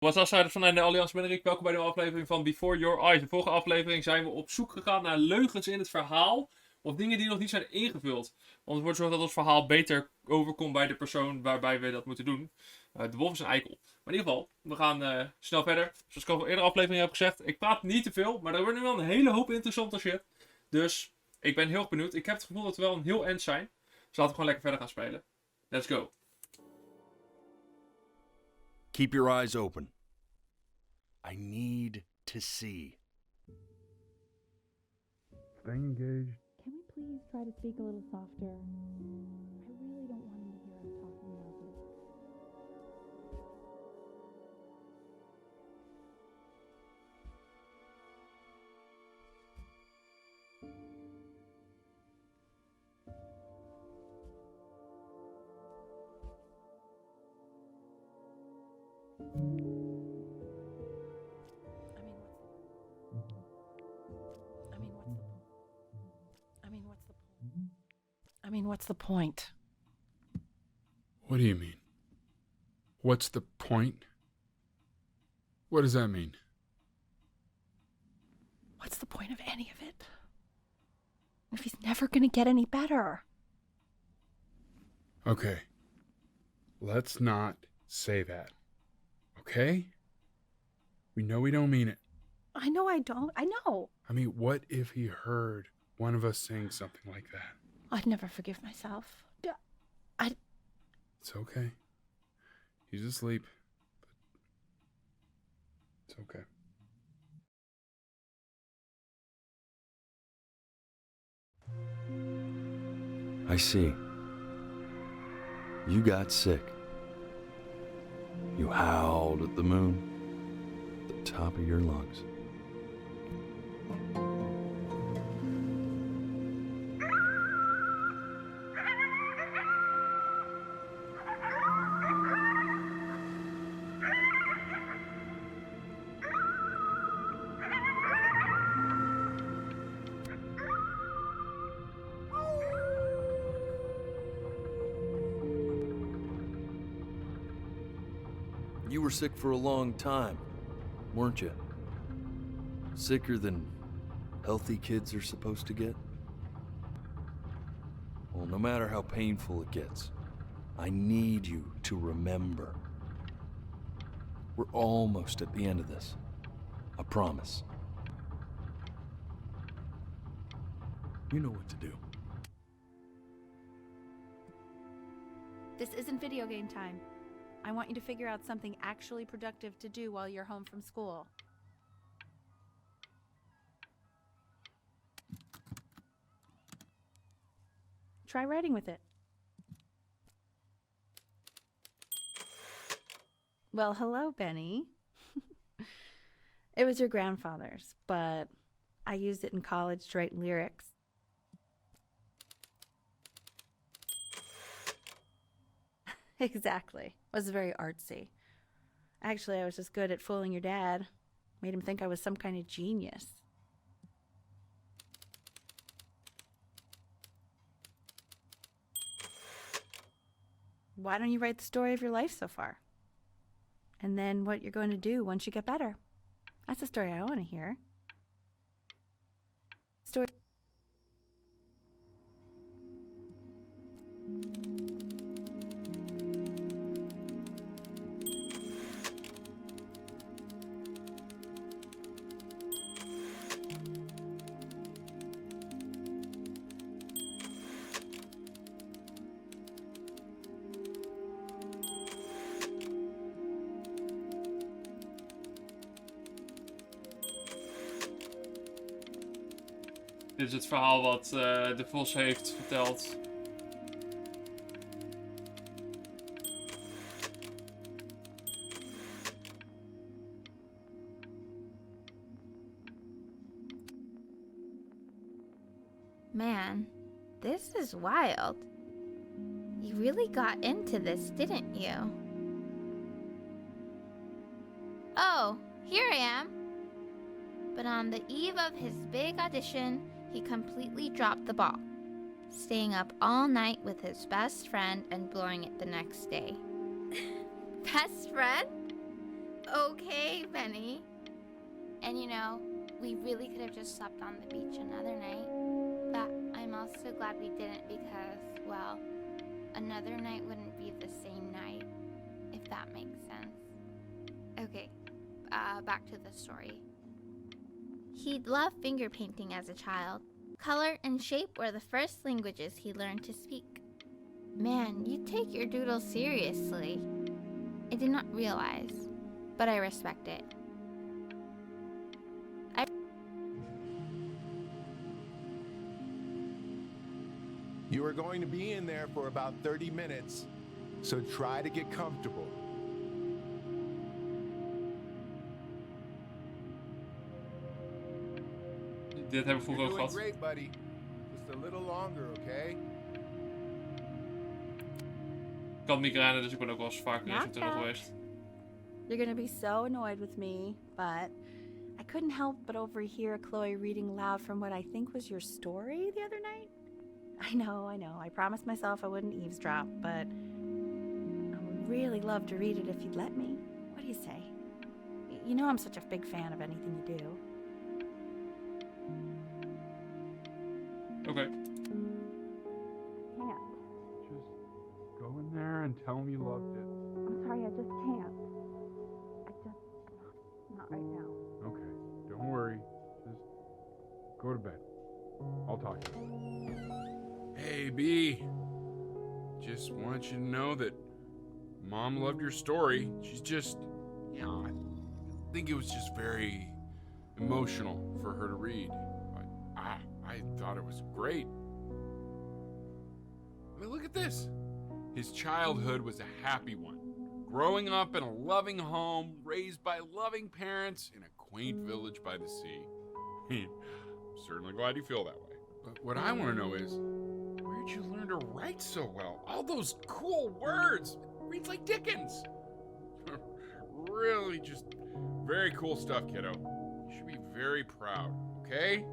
Wat was vanuit de Alliantie ben ik. Welkom bij de aflevering van Before Your Eyes. De vorige aflevering zijn we op zoek gegaan naar leugens in het verhaal. Of dingen die nog niet zijn ingevuld. Om ervoor te zorgen dat ons verhaal beter overkomt bij de persoon waarbij we dat moeten doen. De wolf is een eikel. Maar in ieder geval, we gaan snel verder. Zoals ik al in eerdere aflevering heb gezegd. Ik praat niet te veel, maar er wordt nu wel een hele hoop interessante shit. Dus ik ben heel erg benieuwd. Ik heb het gevoel dat we wel een heel end zijn. Dus laten we gewoon lekker verder gaan spelen. Let's go. Keep your eyes open. I need to see. Staying engaged. Can we please try to speak a little softer? I really don't want him to hear us talking about this. What's the point? What do you mean? What's the point? What does that mean? What's the point of any of it? If he's never gonna get any better. Okay. Let's not say that. Okay? We know we don't mean it. I know I don't. I know. I mean, what if he heard one of us saying something like that? I'd never forgive myself. It's okay. He's asleep. But it's okay. I see. You got sick. You howled at the moon, at the top of your lungs. You were sick for a long time, weren't you? Sicker than healthy kids are supposed to get? Well, no matter how painful it gets, I need you to remember. We're almost at the end of this. I promise. You know what to do. This isn't video game time. I want you to figure out something actually productive to do while you're home from school. Try writing with it. Well, hello, Benny. It was your grandfather's, but I used it in college to write lyrics. Exactly. Was very artsy. Actually, I was just good at fooling your dad. Made him think I was some kind of genius. Why don't you write the story of your life so far? And then what you're going to do once you get better. That's the story I want to hear. Story. Dit is het verhaal wat de vos heeft verteld. Man, this is wild. You really got into this, didn't you? Oh, here I am. But on the eve of his big audition, he completely dropped the ball, staying up all night with his best friend and blowing it the next day. Best friend? Okay, Benny. And you know, we really could have just slept on the beach another night. But I'm also glad we didn't because, well, another night wouldn't be the same night, if that makes sense. Okay, back to the story. He'd loved finger painting as a child. Color and shape were the first languages he learned to speak. Man, you take your doodle seriously. I did not realize, but I respect it. You are going to be in there for about 30 minutes, so try to get comfortable. Dit hebben we vroeger ook You're doing gehad. great, buddy. Just a little longer, okay? Ik had migraine, dus ik ben ook wel eens vaker in zo'n tunnel geweest. You're gonna be so annoyed with me, but I couldn't help but overhear Chloe reading loud from what I think was your story the other night. I know. I promised myself I wouldn't eavesdrop, but I would really love to read it if you'd let me. What do you say? You know I'm such a big fan of anything you do. Oké. Can't. Just go in there and tell him you loved it. I'm sorry, I just can't. Not right now. Okay, don't worry. Just go to bed. I'll talk to you. Hey, B. Just want you to know that Mom loved your story. She's just, I think it was just very emotional for her to read. But I thought it was great. I mean, look at this. His childhood was a happy one. Growing up in a loving home, raised by loving parents in a quaint village by the sea. I'm certainly glad you feel that way. But what I want to know is, where'd you learn to write so well? All those cool words. Reads like Dickens. Really just very cool stuff, kiddo. You should be very proud, okay?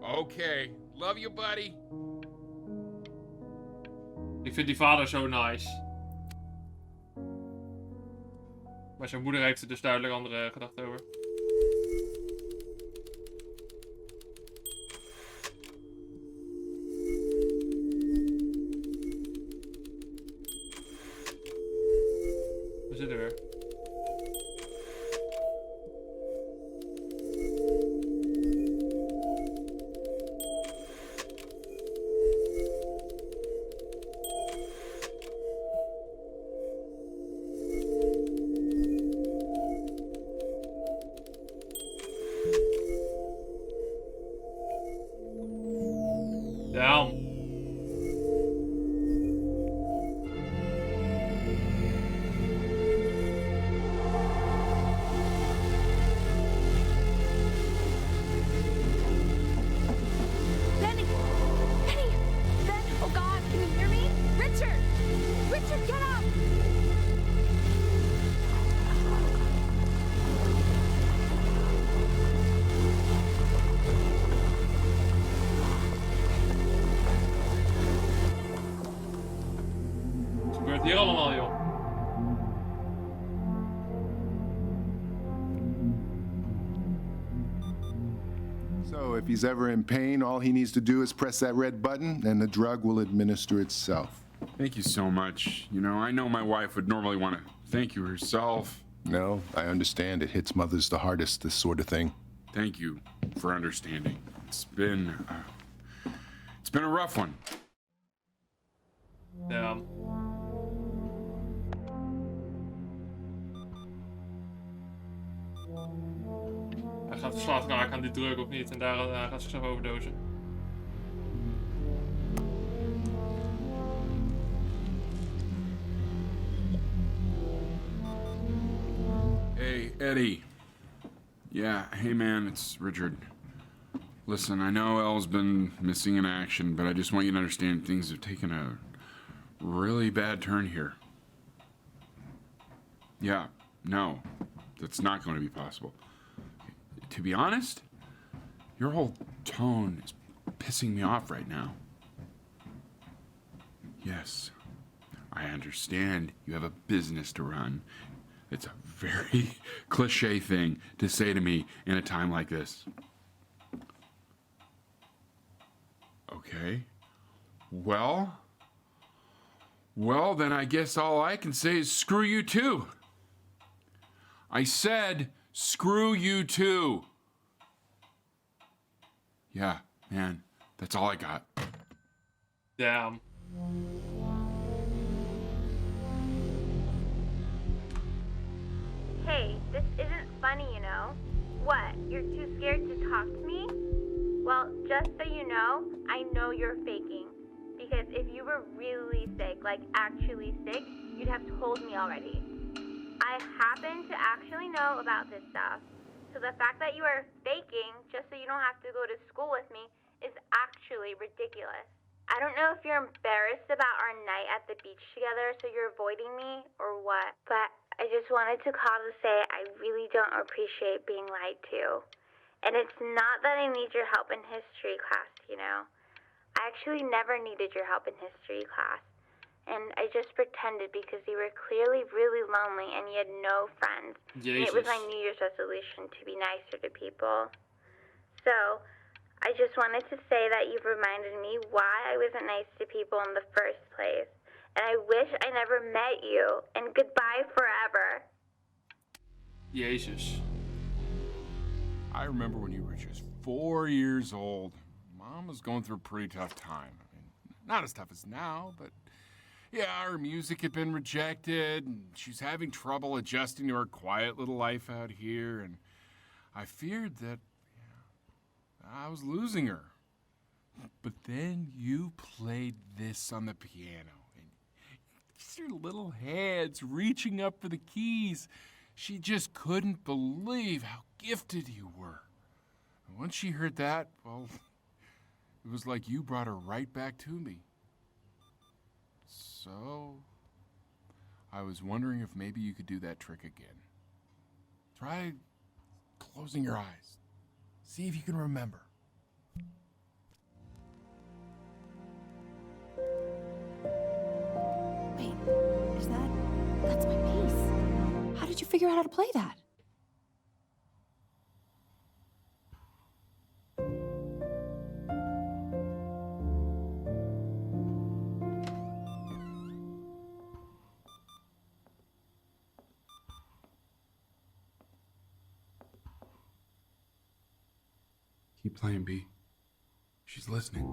Okay. Love you, buddy. Ik vind die vader zo nice. Maar zijn moeder heeft er dus duidelijk andere gedachten over. We zitten weer. Down. Benny! Benny! Ben! Oh God, can you hear me? Richard! Richard, get up! Wat gebeurt hier allemaal, joh? So if he's ever in pain, all he needs to do is press that red button and the drug will administer itself. Thank you so much. You know, I know my wife would normally want to thank you herself. No, I understand. It hits mothers the hardest, this sort of thing. Thank you for understanding. It's been a rough one. Down. Hij gaat verslaafd raken aan die drug of niet en daar gaat hij zichzelf overdosen. Hey, Eddie. Yeah, hey man, it's Richard. Listen, I know Elle's been missing in action, but I just want you to understand things have taken a really bad turn here. Yeah, no, that's not going to be possible. To be honest, your whole tone is pissing me off right now. Yes, I understand you have a business to run. It's a very cliche thing to say to me in a time like this. Okay. Well, then I guess all I can say is screw you too. I said screw you too. Yeah, man, that's all I got. Damn. Hey, this isn't funny, you know. What, you're too scared to talk to me? Well, just so you know you're faking. Because if you were really sick, like actually sick, you'd have told me already. I happen to actually know about this stuff. So the fact that you are faking just so you don't have to go to school with me is actually ridiculous. I don't know if you're embarrassed about our night at the beach together, so you're avoiding me or what, but I just wanted to call to say I really don't appreciate being lied to. And it's not that I need your help in history class, you know. I actually never needed your help in history class. And I just pretended because you were clearly really lonely and you had no friends. Jesus. And it was my New Year's resolution to be nicer to people. So, I just wanted to say that you've reminded me why I wasn't nice to people in the first place. And I wish I never met you. And goodbye forever. Jezus. I remember when you were just 4 years old. Mom was going through a pretty tough time. I mean, not as tough as now, but yeah, her music had been rejected, and she's having trouble adjusting to her quiet little life out here, and I feared that I was losing her. But then you played this on the piano, and just your little hands reaching up for the keys. She just couldn't believe how gifted you were. And once she heard that, well, it was like you brought her right back to me. So, I was wondering if maybe you could do that trick again. Try closing your eyes. See if you can remember. Wait, that's my bass. How did you figure out how to play that? Keep playing, B. She's listening.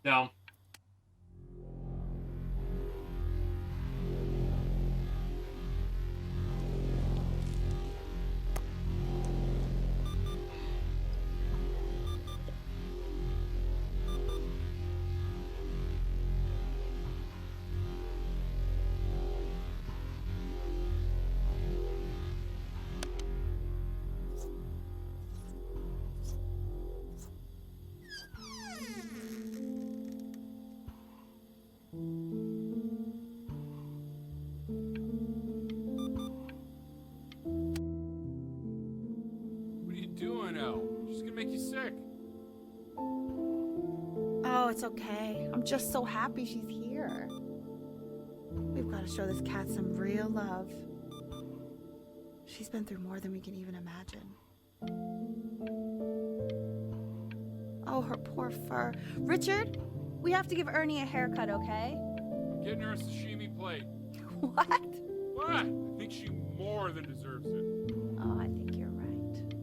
Down. What are you doing, Elle? She's gonna make you sick. Oh, it's okay. I'm just so happy she's here. We've got to show this cat some real love. She's been through more than we can even imagine. Oh, her poor fur. Richard, we have to give Ernie a haircut, okay? Getting her a sashimi plate. What? What? I think she more than deserves it. Oh, I think you're right.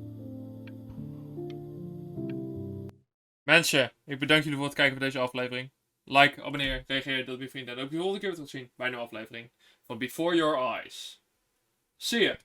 Mensen, ik bedank jullie voor het kijken van deze aflevering. Like, abonneer, reageer, dat weer vrienden. En ook de volgende keer weer tot zien bij een nieuwe aflevering van Before Your Eyes. See ya!